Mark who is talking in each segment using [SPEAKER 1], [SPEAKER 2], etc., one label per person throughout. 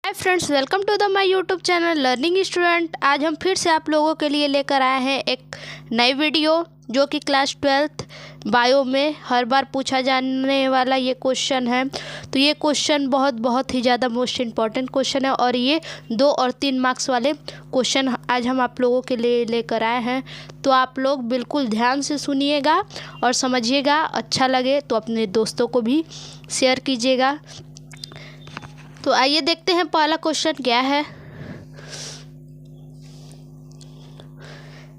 [SPEAKER 1] Hi friends, welcome to the my YouTube channel learning student. आज हम फिर से आप लोगों के लिए लेकर आए हैं एक नई वीडियो जो कि क्लास 12th बायो में हर बार पूछा जाने वाला ये क्वेश्चन है। तो ये क्वेश्चन बहुत ही ज़्यादा मोस्ट इम्पॉर्टेंट क्वेश्चन है और ये 2 और 3 मार्क्स वाले क्वेश्चन आज हम आप लोगों के लिए लेकर आए हैं। तो आप लोग बिल्कुल ध्यान से सुनिएगा और समझिएगा। अच्छा लगे तो अपने दोस्तों को भी शेयर कीजिएगा। तो आइए देखते हैं पहला क्वेश्चन क्या है।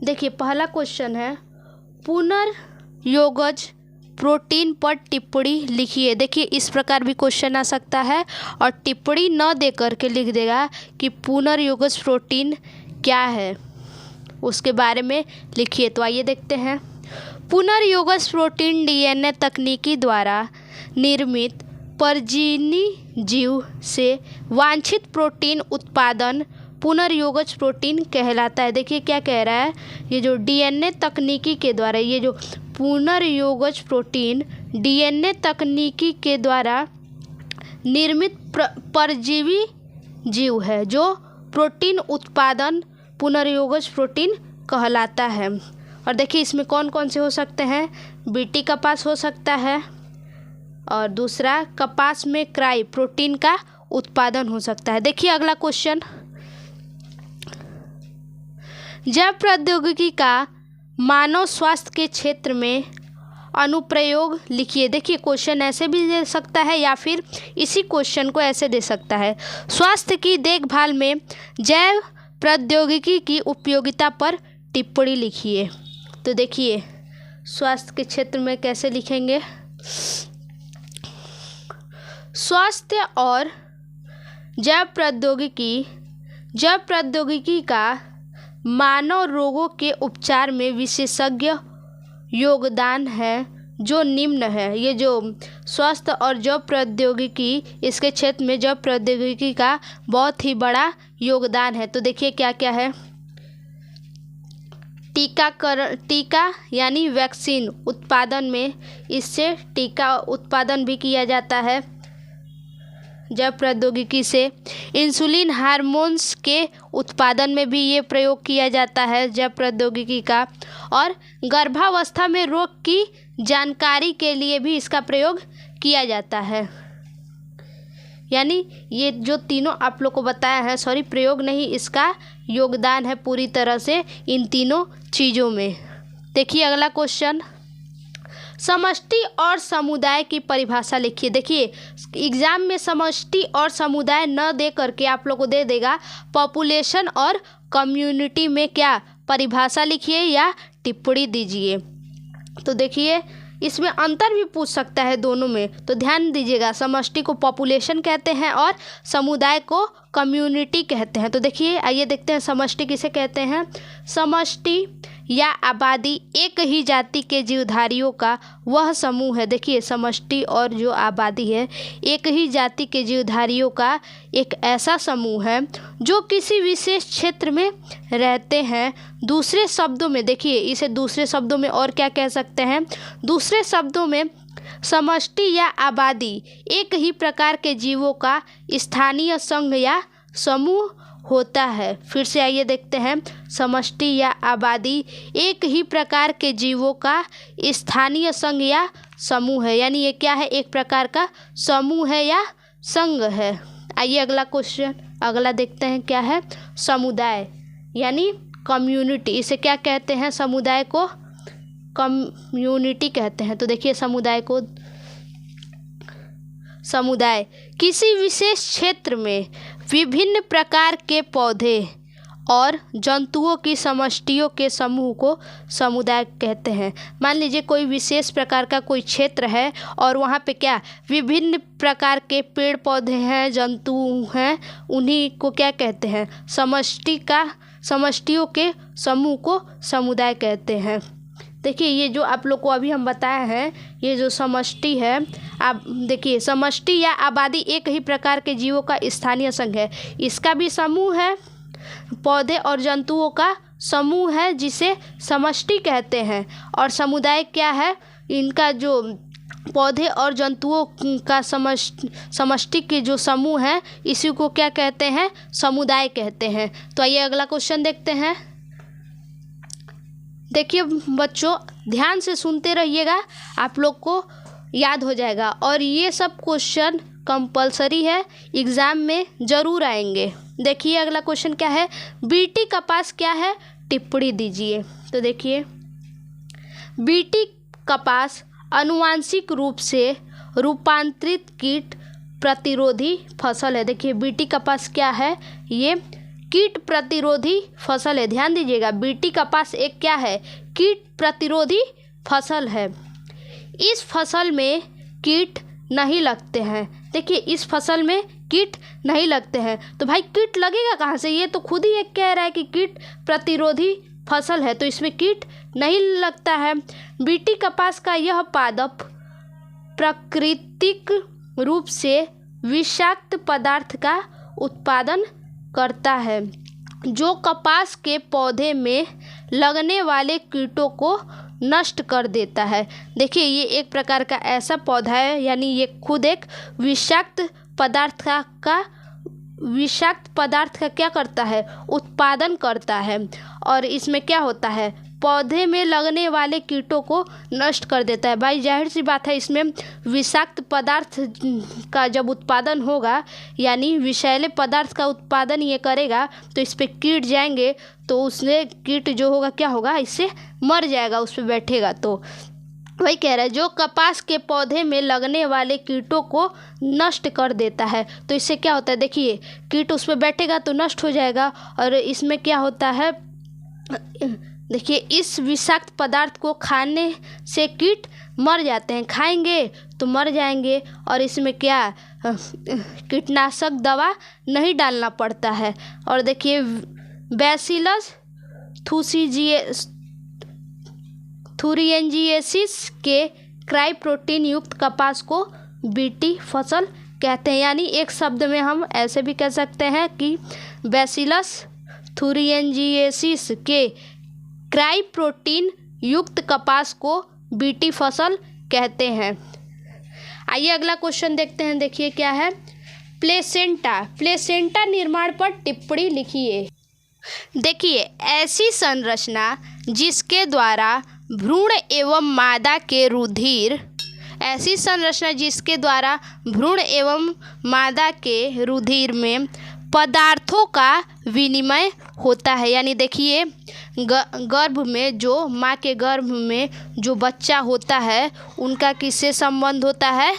[SPEAKER 1] देखिए, पहला क्वेश्चन है पुनर्योगज प्रोटीन पर टिप्पणी लिखिए। देखिए, इस प्रकार भी क्वेश्चन आ सकता है और टिप्पणी न दे करके लिख देगा कि पुनर्योगज प्रोटीन क्या है, उसके बारे में लिखिए। तो आइए देखते हैं। पुनर्योगज प्रोटीन डीएनए तकनीकी द्वारा निर्मित परजीवी जीव से वांछित प्रोटीन उत्पादन पुनर्योगज प्रोटीन कहलाता है। देखिए क्या कह रहा है, ये जो डीएनए तकनीकी के द्वारा, ये जो पुनर्योगज प्रोटीन डीएनए तकनीकी के द्वारा निर्मित परजीवी जीव है जो प्रोटीन उत्पादन पुनर्योगज प्रोटीन कहलाता है। और देखिए इसमें कौन कौन से हो सकते हैं। बीटी कपास हो सकता है और दूसरा कपास में क्राई प्रोटीन का उत्पादन हो सकता है। देखिए अगला क्वेश्चन, जैव प्रौद्योगिकी का मानव स्वास्थ्य के क्षेत्र में अनुप्रयोग लिखिए। देखिए क्वेश्चन ऐसे भी दे सकता है या फिर इसी क्वेश्चन को ऐसे दे सकता है, स्वास्थ्य की देखभाल में जैव प्रौद्योगिकी की उपयोगिता पर टिप्पणी लिखिए। तो देखिए स्वास्थ्य के क्षेत्र में कैसे लिखेंगे। स्वास्थ्य और जैव प्रौद्योगिकी का मानव रोगों के उपचार में विशेषज्ञ योगदान है जो निम्न है। ये जो स्वास्थ्य और जैव प्रौद्योगिकी, इसके क्षेत्र में जैव प्रौद्योगिकी का बहुत ही बड़ा योगदान है। तो देखिए क्या क्या है। टीका यानी वैक्सीन उत्पादन में, इससे टीका उत्पादन भी किया जाता है जैव प्रौद्योगिकी से। इंसुलिन हार्मोन्स के उत्पादन में भी ये प्रयोग किया जाता है जैव प्रौद्योगिकी का। और गर्भावस्था में रोग की जानकारी के लिए भी इसका प्रयोग किया जाता है। यानी ये जो तीनों आप लोग को बताया है, प्रयोग नहीं, इसका योगदान है पूरी तरह से इन तीनों चीज़ों में। देखिए अगला क्वेश्चन, समष्टि और समुदाय की परिभाषा लिखिए। देखिए एग्जाम में समष्टि और समुदाय न दे करके आप लोग को दे देगा पॉपुलेशन और कम्युनिटी में क्या परिभाषा लिखिए या टिप्पणी दीजिए। तो देखिए इसमें अंतर भी पूछ सकता है दोनों में, तो ध्यान दीजिएगा। समष्टि को पॉपुलेशन कहते हैं और समुदाय को कम्युनिटी कहते हैं। तो देखिए आइए देखते हैं समष्टि किसे कहते हैं। समष्टि या आबादी एक ही जाति के जीवधारियों का वह समूह है। देखिए समष्टि और जो आबादी है, एक ही जाति के जीवधारियों का एक ऐसा समूह है जो किसी विशेष क्षेत्र में रहते हैं। दूसरे शब्दों में देखिए, इसे दूसरे शब्दों में और क्या कह सकते हैं। दूसरे शब्दों में समष्टि या आबादी एक ही प्रकार के जीवों का स्थानीय संघ या समूह होता है। फिर से आइए देखते हैं, समष्टि या आबादी एक ही प्रकार के जीवों का स्थानीय संघ या समूह है। यानी ये क्या है, एक प्रकार का समूह है या संघ है। आइए अगला क्वेश्चन, अगला देखते हैं क्या है। समुदाय यानी कम्युनिटी, इसे क्या कहते हैं, समुदाय को कम्युनिटी कहते हैं। तो देखिए समुदाय किसी विशेष क्षेत्र में विभिन्न प्रकार के पौधे और जंतुओं की समष्टियों के समूह को समुदाय कहते हैं। मान लीजिए कोई विशेष प्रकार का कोई क्षेत्र है और वहाँ पे क्या विभिन्न प्रकार के पेड़ पौधे हैं, जंतु हैं, उन्हीं को क्या कहते हैं, समष्टियों के समूह को समुदाय कहते हैं। देखिए ये जो आप लोग को अभी हम बताए हैं, ये जो समष्टि है, आप देखिए समष्टि या आबादी एक ही प्रकार के जीवों का स्थानीय संघ है, इसका भी समूह है। पौधे और जंतुओं का समूह है जिसे समष्टि कहते हैं। और समुदाय क्या है, इनका जो पौधे और जंतुओं का समष्टि के जो समूह है इसी को क्या कहते हैं, समुदाय कहते हैं। तो आइए अगला क्वेश्चन देखते हैं। देखिए बच्चों ध्यान से सुनते रहिएगा, आप लोग को याद हो जाएगा और ये सब क्वेश्चन कंपलसरी है, एग्ज़ाम में ज़रूर आएंगे। देखिए अगला क्वेश्चन क्या है, बीटी कपास क्या है, टिप्पणी दीजिए। तो देखिए बीटी कपास आनुवांशिक रूप से रूपांतरित कीट प्रतिरोधी फसल है। देखिए बीटी कपास क्या है, ये कीट प्रतिरोधी फसल है। ध्यान दीजिएगा, बीटी कपास एक क्या है, कीट प्रतिरोधी फसल है। इस फसल में कीट नहीं लगते हैं। देखिए इस फसल में कीट नहीं लगते हैं, तो भाई कीट लगेगा कहाँ से, ये तो खुद ही एक कह रहा है कि कीट प्रतिरोधी फसल है, तो इसमें कीट नहीं लगता है। बीटी कपास का यह पादप प्राकृतिक रूप से विषाक्त पदार्थ का उत्पादन करता है जो कपास के पौधे में लगने वाले कीटों को नष्ट कर देता है। देखिए ये एक प्रकार का ऐसा पौधा है, यानी ये खुद एक विषाक्त पदार्थ का क्या करता है, उत्पादन करता है। और इसमें क्या होता है, पौधे में लगने वाले कीटों को नष्ट कर देता है। भाई जाहिर सी बात है, इसमें विषाक्त पदार्थ का जब उत्पादन होगा, यानी विषैले पदार्थ का उत्पादन ये करेगा, तो इस पर कीट जाएंगे, तो उसने कीट जो होगा क्या होगा, इससे मर जाएगा, उस पर बैठेगा। तो वही कह रहा है जो कपास के पौधे में लगने वाले कीटों को नष्ट कर देता है। तो इससे क्या होता है, देखिए कीट उस पर बैठेगा तो नष्ट हो जाएगा। और इसमें क्या होता है, देखिए इस विषाक्त पदार्थ को खाने से कीट मर जाते हैं, खाएंगे तो मर जाएंगे। और इसमें क्या कीटनाशक दवा नहीं डालना पड़ता है। और देखिए बैसिलस थुरिएंजिएसिस के क्राई प्रोटीन युक्त कपास को बीटी फसल कहते हैं। यानी एक शब्द में हम ऐसे भी कह सकते हैं कि बैसिलस थुरिएंजिएसिस के क्राई प्रोटीन युक्त कपास को बीटी फसल कहते हैं। आइए अगला क्वेश्चन देखते हैं। देखिए क्या है, प्लेसेंटा निर्माण पर टिप्पणी लिखिए। देखिए ऐसी संरचना जिसके द्वारा भ्रूण एवं मादा के रुधिर में पदार्थों का विनिमय होता है। यानी देखिए गर्भ में जो माँ के गर्भ में जो बच्चा होता है उनका किससे संबंध होता है,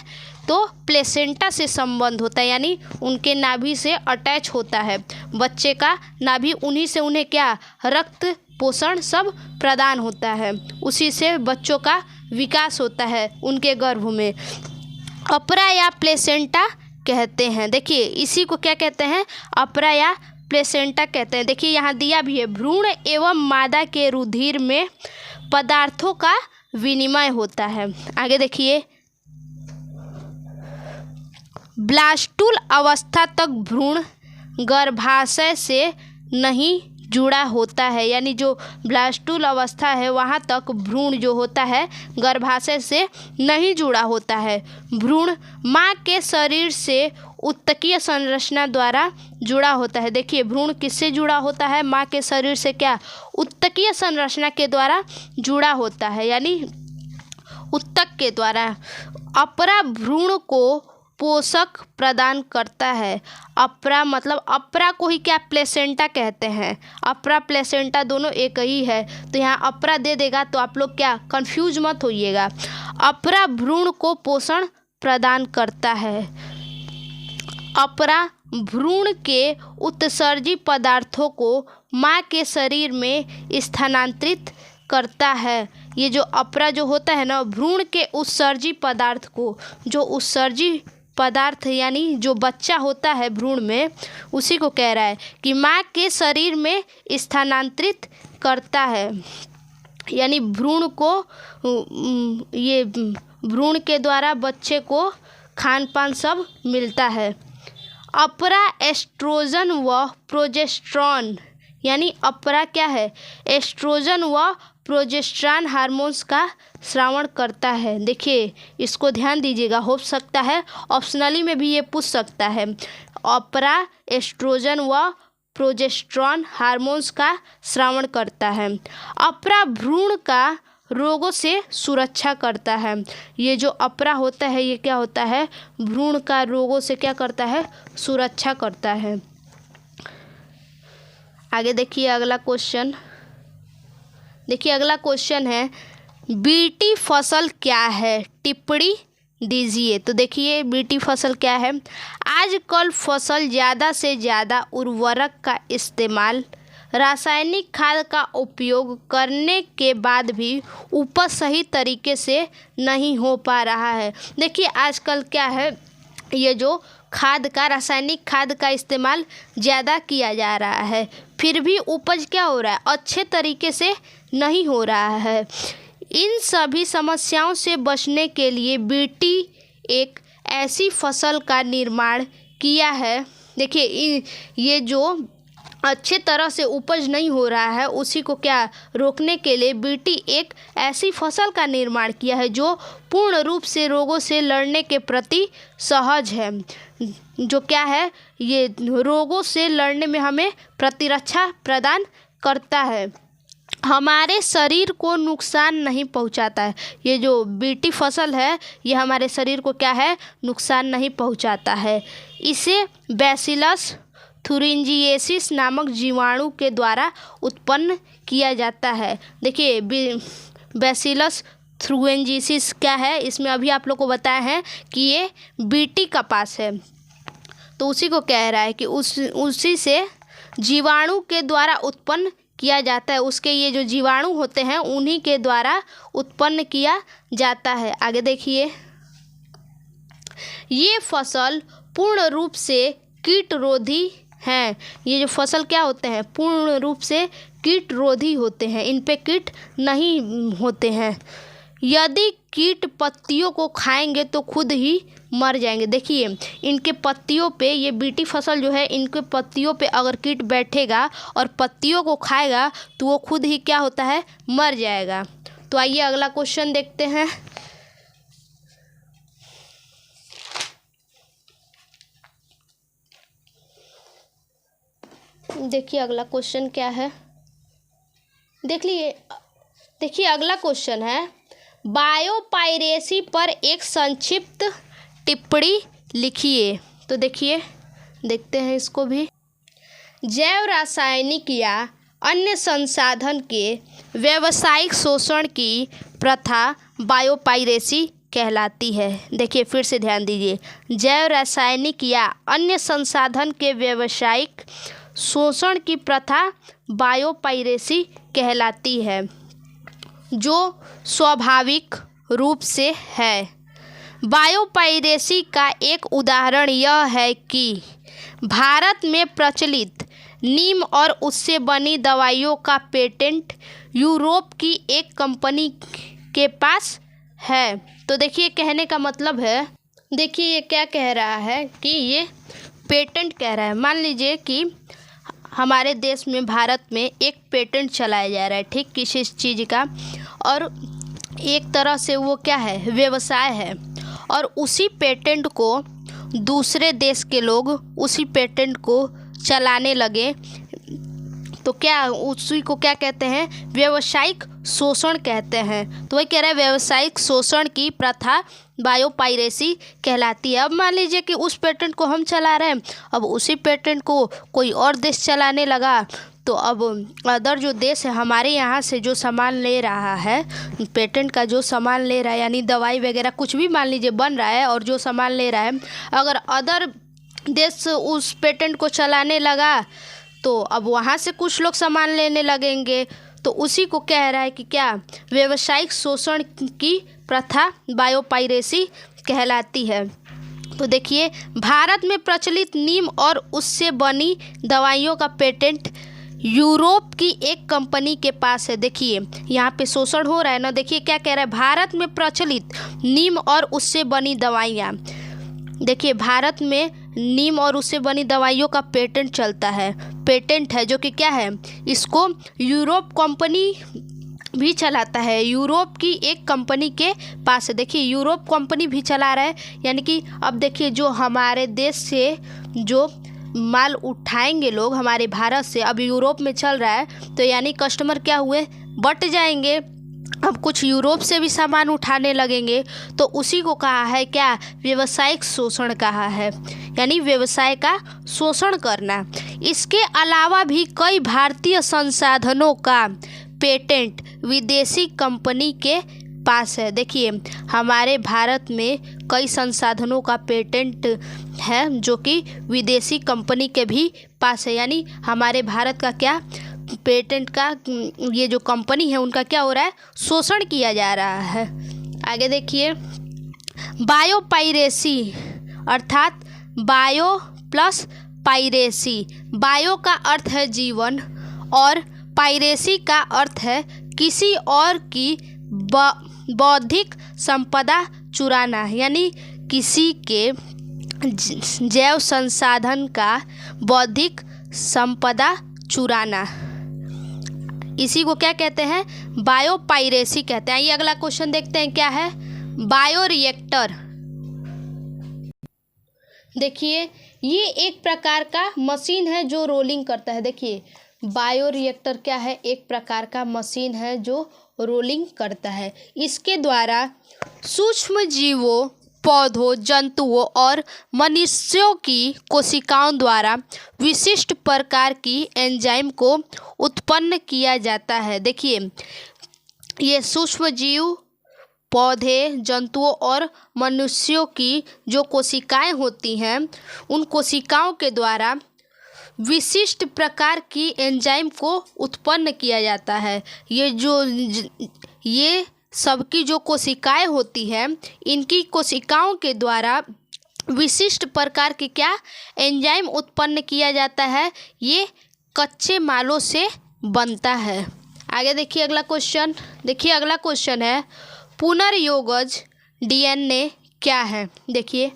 [SPEAKER 1] तो प्लेसेंटा से संबंध होता है, यानी उनके नाभि से अटैच होता है बच्चे का नाभि, उन्हीं से उन्हें क्या रक्त पोषण सब प्रदान होता है, उसी से बच्चों का विकास होता है उनके गर्भ में। अपरा या प्लेसेंटा कहते हैं। देखिए इसी को क्या कहते हैं, अपरा या प्लेसेंटा कहते हैं। देखिए यहाँ दिया भी है, भ्रूण एवं मादा के रुधिर में पदार्थों का विनिमय होता है। आगे देखिए, ब्लास्टूल अवस्था तक भ्रूण गर्भाशय से नहीं जुड़ा होता है। यानी जो ब्लास्टूल अवस्था है वहाँ तक भ्रूण जो होता है गर्भाशय से नहीं जुड़ा होता है। भ्रूण माँ के शरीर से उत्तकीय संरचना द्वारा जुड़ा होता है। देखिए भ्रूण किससे जुड़ा होता है, माँ के शरीर से क्या, उत्तकीय संरचना के द्वारा जुड़ा होता है, यानी उत्तक के द्वारा। अपरा भ्रूण को पोषक प्रदान करता है। अपरा मतलब अपरा को ही क्या प्लेसेंटा कहते हैं, अपरा प्लेसेंटा दोनों एक ही है, तो यहाँ अपरा दे देगा तो आप लोग क्या कंफ्यूज मत होइएगा। अपरा भ्रूण को पोषण प्रदान करता है। अपरा भ्रूण के उत्सर्जी पदार्थों को माँ के शरीर में स्थानांतरित करता है। ये जो अपरा जो होता है ना, भ्रूण के उत्सर्जी पदार्थ को, जो उत्सर्जी पदार्थ यानी जो बच्चा होता है भ्रूण में, उसी को कह रहा है कि माँ के शरीर में स्थानांतरित करता है। यानी भ्रूण को ये भ्रूण के द्वारा बच्चे को खान पान सब मिलता है। अपरा एस्ट्रोजन व प्रोजेस्टेरॉन, यानी अपरा क्या है, एस्ट्रोजन व प्रोजेस्टेरॉन हार्मोन्स का स्रावन करता है। देखिए इसको ध्यान दीजिएगा, हो सकता है ऑप्शनली में भी ये पूछ सकता है। अपरा एस्ट्रोजन व प्रोजेस्टेरॉन हार्मोन्स का स्रावन करता है। अपरा भ्रूण का रोगों से सुरक्षा करता है। ये जो अपरा होता है ये क्या होता है, भ्रूण का रोगों से क्या करता है, सुरक्षा करता है। आगे देखिए अगला क्वेश्चन। देखिए अगला क्वेश्चन है बीटी फसल क्या है, टिप्पणी दीजिए। तो देखिए बीटी फसल क्या है। आजकल फसल ज़्यादा से ज़्यादा उर्वरक का इस्तेमाल, रासायनिक खाद का उपयोग करने के बाद भी उपज सही तरीके से नहीं हो पा रहा है। देखिए आजकल क्या है, ये जो खाद का, रासायनिक खाद का इस्तेमाल ज़्यादा किया जा रहा है, फिर भी उपज क्या हो रहा है, अच्छे तरीके से नहीं हो रहा है। इन सभी समस्याओं से बचने के लिए बीटी एक ऐसी फसल का निर्माण किया है। देखिए ये जो अच्छे तरह से उपज नहीं हो रहा है उसी को क्या रोकने के लिए बीटी एक ऐसी फसल का निर्माण किया है जो पूर्ण रूप से रोगों से लड़ने के प्रति सहज है। जो क्या है, ये रोगों से लड़ने में हमें प्रतिरक्षा प्रदान करता है, हमारे शरीर को नुकसान नहीं पहुंचाता है। ये जो बीटी फसल है ये हमारे शरीर को क्या है, नुकसान नहीं पहुंचाता है। इसे बैसिलस थुरिंजिएसिस नामक जीवाणु के द्वारा उत्पन्न किया जाता है। देखिए बैसिलस थुरिंजिएसिस क्या है, इसमें अभी आप लोग को बताया है कि ये बीटी कपास है, तो उसी को कह रहा है कि उसी से जीवाणु के द्वारा उत्पन्न किया जाता है। उसके ये जो जीवाणु होते हैं उन्हीं के द्वारा उत्पन्न किया जाता है। आगे देखिए, ये फसल पूर्ण रूप से कीटरोधी हैं। ये जो फसल क्या होते हैं, पूर्ण रूप से कीटरोधी होते हैं, इन पे कीट नहीं होते हैं। यदि कीट पत्तियों को खाएंगे तो खुद ही मर जाएंगे। देखिए इनके पत्तियों पे, ये बीटी फसल जो है इनके पत्तियों पे अगर कीट बैठेगा और पत्तियों को खाएगा तो वो खुद ही क्या होता है, मर जाएगा। तो आइए अगला क्वेश्चन देखते हैं। देखिए अगला क्वेश्चन क्या है, देखिए अगला क्वेश्चन है बायोपायरेसी पर एक संक्षिप्त टिप्पणी लिखिए। तो देखिए देखते हैं इसको भी। जैव रासायनिक या अन्य संसाधन के व्यावसायिक शोषण की प्रथा बायोपायरेसी कहलाती है। देखिए फिर से ध्यान दीजिए, जैव रासायनिक या अन्य संसाधन के व्यावसायिक शोषण की प्रथा बायोपायरेसी कहलाती है, जो स्वाभाविक रूप से है। बायोपायरेसी का एक उदाहरण यह है कि भारत में प्रचलित नीम और उससे बनी दवाइयों का पेटेंट यूरोप की एक कंपनी के पास है। तो देखिए कहने का मतलब है, देखिए ये क्या कह रहा है कि ये पेटेंट कह रहा है। मान लीजिए कि हमारे देश में, भारत में एक पेटेंट चलाया जा रहा है, ठीक, किसी चीज़ का, और एक तरह से वो क्या है, व्यवसाय है, और उसी पेटेंट को दूसरे देश के लोग उसी पेटेंट को चलाने लगे, तो क्या उसी को क्या कहते हैं, व्यवसायिक शोषण कहते हैं। तो वही कह रहा है व्यवसायिक शोषण की प्रथा बायोपायरेसी कहलाती है। अब मान लीजिए कि उस पेटेंट को हम चला रहे हैं, अब उसी पेटेंट को कोई और देश चलाने लगा, तो अब अदर जो देश है हमारे यहाँ से जो सामान ले रहा है, पेटेंट का जो सामान ले रहा है, यानी दवाई वगैरह कुछ भी मान लीजिए बन रहा है, और जो सामान ले रहा है अगर अदर देश उस पेटेंट को चलाने लगा तो अब वहाँ से कुछ लोग सामान लेने लगेंगे। तो उसी को कह रहा है कि क्या, व्यावसायिक शोषण की प्रथा बायोपायरेसी कहलाती है। तो देखिए भारत में प्रचलित नीम और उससे बनी दवाइयों का पेटेंट यूरोप की एक कंपनी के पास है। देखिए यहाँ पे शोषण हो रहा है ना। देखिए क्या कह रहा है, भारत में प्रचलित नीम और उससे बनी दवाइयाँ, देखिए भारत में नीम और उससे बनी दवाइयों का पेटेंट चलता है, पेटेंट है जो कि क्या है, इसको यूरोप कंपनी भी चलाता है, यूरोप की एक कंपनी के पास है। देखिए यूरोप कंपनी भी चला रहा है, यानी कि अब देखिए जो हमारे देश से जो माल उठाएंगे लोग हमारे भारत से, अब यूरोप में चल रहा है, तो यानी कस्टमर क्या हुए, बट जाएंगे। अब कुछ यूरोप से भी सामान उठाने लगेंगे, तो उसी को कहा है क्या, व्यवसायिक शोषण कहा है, यानी व्यवसाय का शोषण करना। इसके अलावा भी कई भारतीय संसाधनों का पेटेंट विदेशी कंपनी के पास है। देखिए हमारे भारत में कई संसाधनों का पेटेंट है जो कि विदेशी कंपनी के भी पास है, यानी हमारे भारत का क्या, पेटेंट का ये जो कंपनी है उनका क्या हो रहा है, शोषण किया जा रहा है। आगे देखिए, बायोपाइरेसी अर्थात बायो प्लस पाइरेसी। बायो का अर्थ है जीवन और पाइरेसी का अर्थ है किसी और की बौद्धिक संपदा चुराना, यानी किसी के जैव संसाधन का बौद्धिक संपदा चुराना, इसी को क्या कहते हैं, बायोपाइरेसी कहते हैं। ये अगला क्वेश्चन देखते हैं क्या है, बायोरिएक्टर। देखिए ये एक प्रकार का मशीन है जो रोलिंग करता है। देखिए बायोरिएक्टर क्या है, एक प्रकार का मशीन है जो रोलिंग करता है। इसके द्वारा सूक्ष्म जीवों, पौधों, जंतुओं और मनुष्यों की कोशिकाओं द्वारा विशिष्ट प्रकार की एंजाइम को उत्पन्न किया जाता है। देखिए ये सूक्ष्म जीव, पौधे, जंतुओं और मनुष्यों की जो कोशिकाएं होती हैं, उन कोशिकाओं के द्वारा विशिष्ट प्रकार की एंजाइम को उत्पन्न किया जाता है। ये सबकी जो कोशिकाएं होती हैं, इनकी कोशिकाओं के द्वारा विशिष्ट प्रकार की क्या, एंजाइम उत्पन्न किया जाता है। ये कच्चे मालों से बनता है। आगे देखिए अगला क्वेश्चन। देखिए अगला क्वेश्चन है, पुनर्योगज डीएनए क्या है। देखिए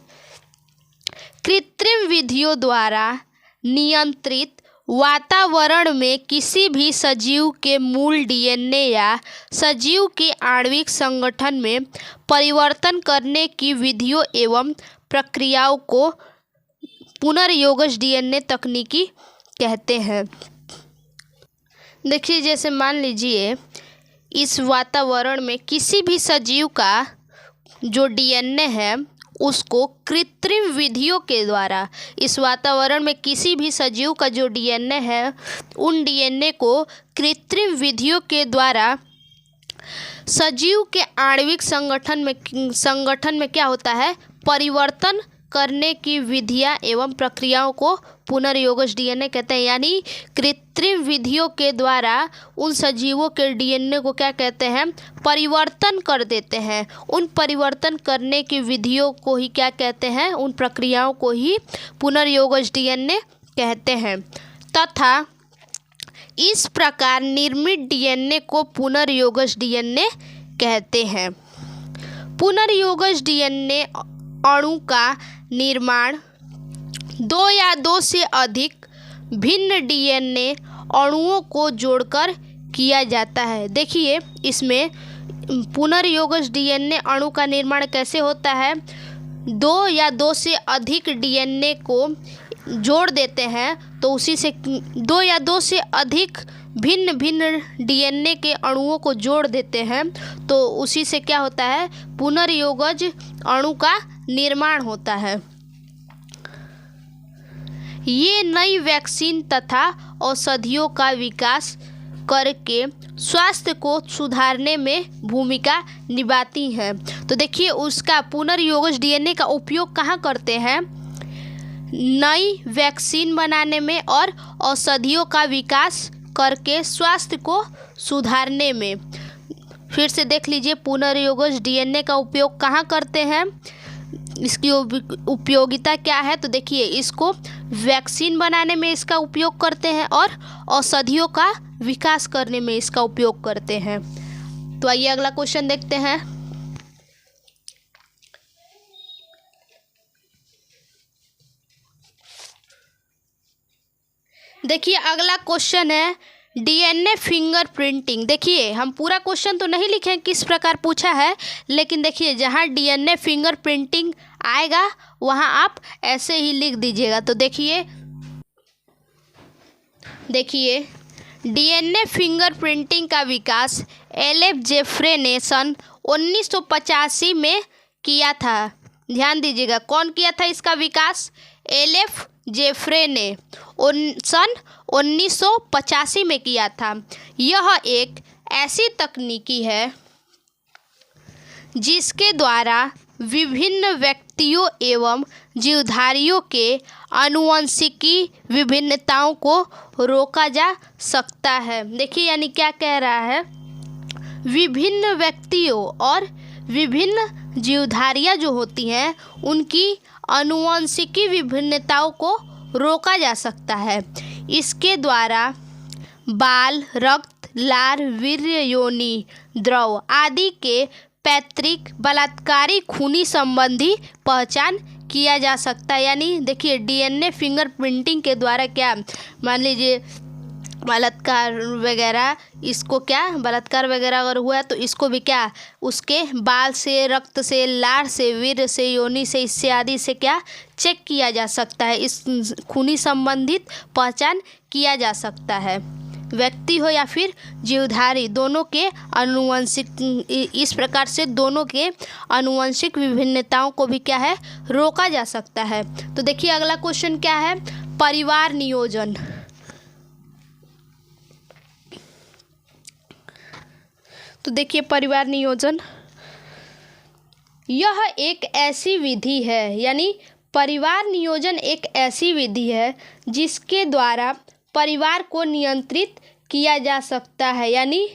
[SPEAKER 1] कृत्रिम विधियों द्वारा नियंत्रित वातावरण में किसी भी सजीव के मूल डीएनए या सजीव के आणविक संगठन में परिवर्तन करने की विधियों एवं प्रक्रियाओं को पुनर्योगज डीएनए तकनीकी कहते हैं। देखिए जैसे मान लीजिए इस वातावरण में किसी भी सजीव का जो डीएनए है उसको कृत्रिम विधियों के द्वारा, इस वातावरण में किसी भी सजीव का जो डीएनए है उन डीएनए को कृत्रिम विधियों के द्वारा सजीव के आणविक संगठन में क्या होता है, परिवर्तन करने की विधियां एवं प्रक्रियाओं को पुनर्योगज डीएनए कहते हैं। यानी कृत्रिम विधियों के द्वारा उन सजीवों के डीएनए को क्या कहते हैं, परिवर्तन कर देते हैं। उन परिवर्तन करने की विधियों को ही क्या कहते हैं, उन प्रक्रियाओं को ही पुनर्योगज डीएनए कहते हैं। तथा इस प्रकार निर्मित डीएनए को पुनर्योगज डीएनए कहते हैं। पुनर्योगज डीएनए अणु का निर्माण दो या दो से अधिक भिन्न डीएनए अणुओं को जोड़कर किया जाता है। देखिए इसमें पुनर्योगज डीएनए अणु का निर्माण कैसे होता है, दो या दो से अधिक डीएनए को जोड़ देते हैं, तो उसी से दो या दो से अधिक भिन्न भिन्न डीएनए के अणुओं को जोड़ देते हैं, तो उसी से क्या होता है, पुनर्योगज अणु का निर्माण होता है। ये नई वैक्सीन तथा औषधियों का विकास करके स्वास्थ्य को सुधारने में भूमिका निभाती हैं। तो देखिए उसका पुनर्योगज डीएनए का उपयोग कहाँ करते हैं, नई वैक्सीन बनाने में और औषधियों का विकास करके स्वास्थ्य को सुधारने में। फिर से देख लीजिए पुनर्योगज डीएनए का उपयोग कहाँ करते हैं, इसकी उपयोगिता क्या है। तो देखिए इसको वैक्सीन बनाने में इसका उपयोग करते हैं और औषधियों का विकास करने में इसका उपयोग करते हैं। तो आइए अगला क्वेश्चन देखते हैं। देखिए अगला क्वेश्चन है, डीएनए फिंगरप्रिंटिंग। देखिए हम पूरा क्वेश्चन तो नहीं लिखे किस प्रकार पूछा है, लेकिन देखिए जहाँ डीएनए फिंगरप्रिंटिंग आएगा वहाँ आप ऐसे ही लिख दीजिएगा। तो देखिए डीएनए फिंगरप्रिंटिंग का विकास एलेफ जेफ्रे ने सन 1985 में किया था। ध्यान दीजिएगा, कौन किया था इसका विकास? एलेफ जेफ्रे ने सन 1985 में किया था। यह एक ऐसी तकनीकी है जिसके द्वारा विभिन्न व्यक्तियों एवं जीवधारियों के आनुवंशिकी विभिन्नताओं को रोका जा सकता है। देखिए यानी क्या कह रहा है, विभिन्न व्यक्तियों और विभिन्न जीवधारियाँ जो होती हैं उनकी आनुवंशिकी विभिन्नताओं को रोका जा सकता है। इसके द्वारा बाल, रक्त, लार, वीर्य, योनि, द्रव आदि के पैतृक, बलात्कारी, खूनी संबंधी पहचान किया जा सकता है। यानी देखिए डीएनए फिंगरप्रिंटिंग के द्वारा क्या, मान लीजिए बलात्कार वगैरह, इसको क्या बलात्कार वगैरह अगर हुआ तो इसको भी क्या उसके बाल से, रक्त से, लार से, वीर्य से, योनि से, इससे आदि से क्या चेक किया जा सकता है। इस खूनी संबंधित पहचान किया जा सकता है। व्यक्ति हो या फिर जीवधारी, दोनों के आनुवंशिक, इस प्रकार से दोनों के आनुवंशिक विभिन्नताओं को भी क्या है रोका जा सकता है। तो देखिए अगला क्वेश्चन क्या है, परिवार नियोजन। तो देखिए परिवार नियोजन यह एक ऐसी विधि है, यानी परिवार नियोजन एक ऐसी विधि है जिसके द्वारा परिवार को नियंत्रित किया जा सकता है। यानी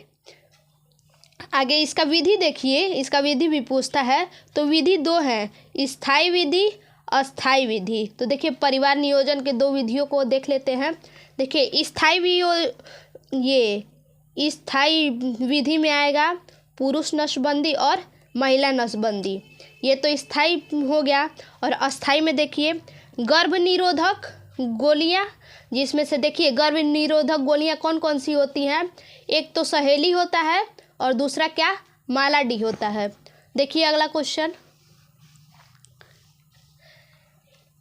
[SPEAKER 1] आगे इसका विधि देखिए, इसका विधि भी पूछता है। तो विधि दो हैं, स्थायी विधि, अस्थायी विधि। तो देखिए परिवार नियोजन के दो विधियों को देख लेते हैं। देखिए स्थायी विधि में आएगा पुरुष नसबंदी और महिला नसबंदी, ये तो स्थायी हो गया। और अस्थायी में देखिए गर्भ निरोधक गोलियां, जिसमें से देखिए गर्भ निरोधक गोलियां कौन कौन सी होती हैं, एक तो सहेली होता है और दूसरा क्या मालाडी होता है। देखिए अगला क्वेश्चन,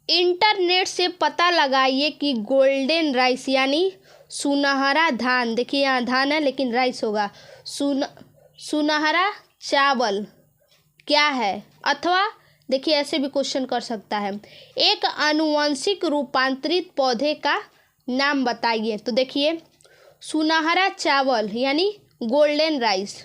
[SPEAKER 1] इंटरनेट से पता लगाइए कि गोल्डन राइस यानी सुनहरा धान, देखिए यहाँ धान है लेकिन राइस होगा, सुनहरा चावल क्या है। अथवा देखिए ऐसे भी क्वेश्चन कर सकता है, एक आनुवंशिक रूपांतरित पौधे का नाम बताइए। तो देखिए सुनहरा चावल यानी गोल्डन राइस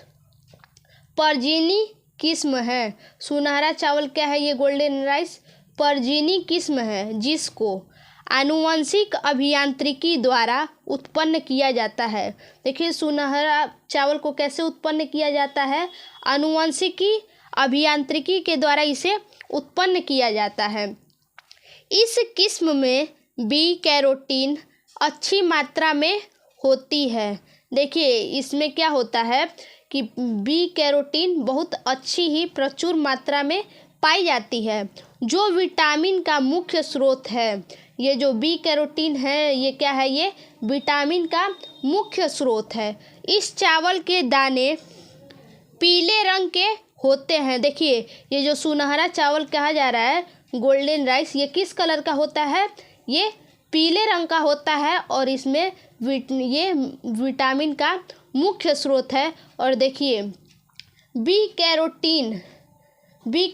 [SPEAKER 1] परजीनी किस्म है। सुनहरा चावल क्या है, ये गोल्डन राइस परजीनी किस्म है जिसको आनुवंशिक अभियांत्रिकी द्वारा उत्पन्न किया जाता है। देखिए सुनहरा चावल को कैसे उत्पन्न किया जाता है, आनुवंशिकी अभियांत्रिकी के द्वारा इसे उत्पन्न किया जाता है। इस किस्म में बी कैरोटीन अच्छी मात्रा में होती है। देखिए इसमें क्या होता है कि बी कैरोटीन बहुत अच्छी ही प्रचुर मात्रा में पाई जाती है, जो विटामिन का मुख्य स्रोत है। ये जो बी कैरोटीन है ये क्या है, ये विटामिन का मुख्य स्रोत है। इस चावल के दाने पीले रंग के होते हैं। देखिए ये जो सुनहरा चावल कहा जा रहा है गोल्डन राइस, ये किस कलर का होता है, ये पीले रंग का होता है और इसमें ये विटामिन का मुख्य स्रोत है। और देखिए बी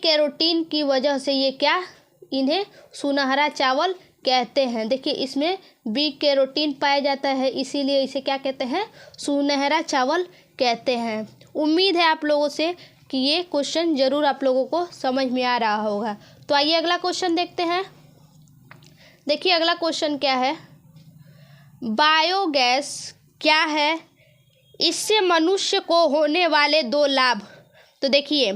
[SPEAKER 1] कैरोटीन की वजह से ये क्या, इन्हें सुनहरा चावल कहते हैं। देखिए इसमें बी कैरोटीन पाया जाता है, इसीलिए इसे क्या कहते हैं, सुनहरा चावल कहते हैं। उम्मीद है आप लोगों से कि ये क्वेश्चन ज़रूर आप लोगों को समझ में आ रहा होगा। तो आइए अगला क्वेश्चन देखते हैं। देखिए अगला क्वेश्चन क्या है, बायोगैस क्या है, इससे मनुष्य को होने वाले दो लाभ। तो देखिए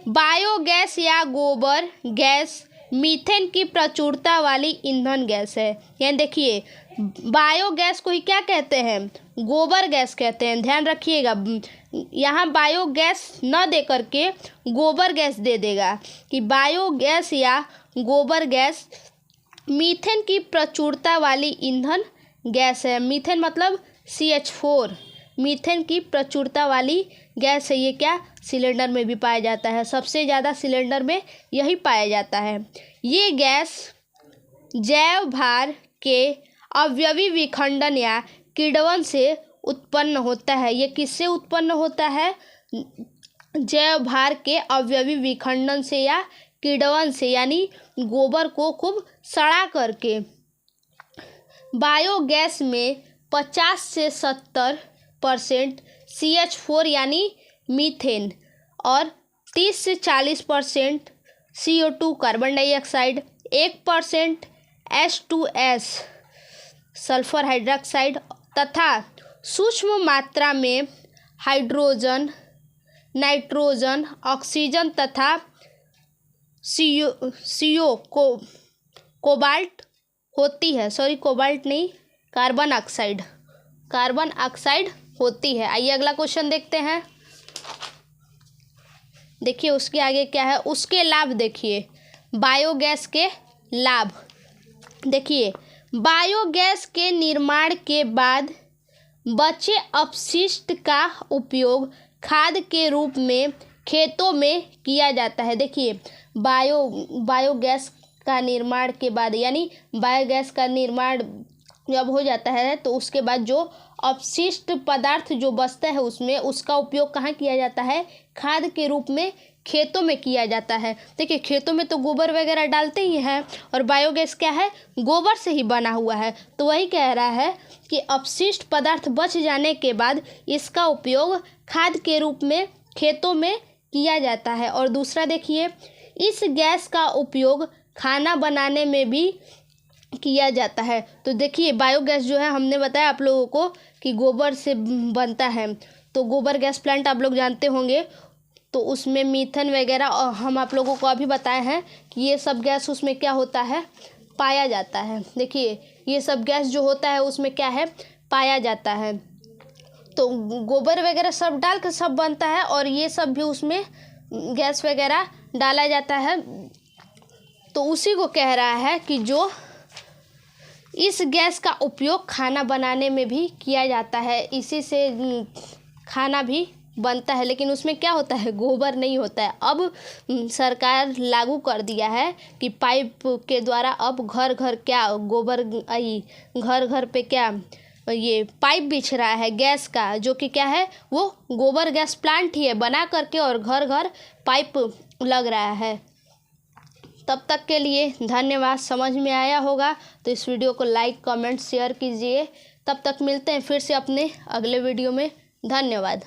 [SPEAKER 1] बायोगैस या गोबर गैस मीथेन की प्रचुरता वाली ईंधन गैस है। यानी देखिए बायोगैस को ही क्या कहते हैं, गोबर गैस कहते हैं। ध्यान रखिएगा, यहाँ बायोगैस न दे करके गोबर गैस दे देगा कि बायोगैस या गोबर गैस मीथेन की प्रचुरता वाली ईंधन गैस है। मीथेन मतलब CH4 मीथेन की प्रचुरता वाली गैस है। ये क्या सिलेंडर में भी पाया जाता है, सबसे ज़्यादा सिलेंडर में यही पाया जाता है। ये गैस जैव भार के अवयवी विखंडन या किण्वन से उत्पन्न होता है। ये किससे उत्पन्न होता है? जैव भार के अवयवी विखंडन से या किण्वन से, यानी गोबर को खूब सड़ा करके। बायोगैस में 50 से 70% CH4 यानी मीथेन और 30 से 40% CO2 carbon dioxide, 1% H2S sulphur hydroxide तथा सूक्ष्म मात्रा में हाइड्रोजन, नाइट्रोजन, ऑक्सीजन तथा CO कोबाल्ट होती है। कोबाल्ट नहीं, कार्बन ऑक्साइड होती है। आइए अगला क्वेश्चन देखते हैं। देखिए उसके आगे क्या है, उसके लाभ देखिए। बायोगैस के लाभ देखिए, बायोगैस के निर्माण के बाद बचे अपशिष्ट का उपयोग खाद के रूप में खेतों में किया जाता है। देखिए बायोगैस का निर्माण के बाद, यानी बायोगैस का निर्माण जब हो जाता है तो उसके बाद जो अपशिष्ट पदार्थ जो बचता है उसमें, उसका उपयोग कहाँ किया जाता है? खाद के रूप में खेतों में किया जाता है। देखिए खेतों में तो गोबर वगैरह डालते ही हैं और बायोगैस क्या है? गोबर से ही बना हुआ है। तो वही कह रहा है कि अपशिष्ट पदार्थ बच जाने के बाद इसका उपयोग खाद के रूप में खेतों में किया जाता है। और दूसरा देखिए, इस गैस का उपयोग खाना बनाने में भी किया जाता है। तो देखिए बायोगैस जो है, हमने बताया आप लोगों को कि गोबर से बनता है। तो गोबर गैस प्लांट आप लोग जानते होंगे, तो उसमें मीथेन वगैरह हम आप लोगों को अभी बताए हैं कि ये सब गैस उसमें क्या होता है? पाया जाता है। देखिए ये सब गैस जो होता है उसमें क्या है? पाया जाता है। तो गोबर वगैरह सब डाल कर सब बनता है और ये सब भी उसमें गैस वगैरह डाला जाता है। तो उसी को कह रहा है कि जो इस गैस का उपयोग खाना बनाने में भी किया जाता है, इसी से खाना भी बनता है। लेकिन उसमें क्या होता है? गोबर नहीं होता है। अब सरकार लागू कर दिया है कि पाइप के द्वारा अब घर घर क्या गोबर घर घर पे क्या ये पाइप बिछ रहा है गैस का, जो कि क्या है? वो गोबर गैस प्लांट ही है बना करके, और घर घर पाइप लग रहा है। तब तक के लिए धन्यवाद। समझ में आया होगा तो इस वीडियो को लाइक, कमेंट, शेयर कीजिए। तब तक मिलते हैं फिर से अपने अगले वीडियो में। धन्यवाद।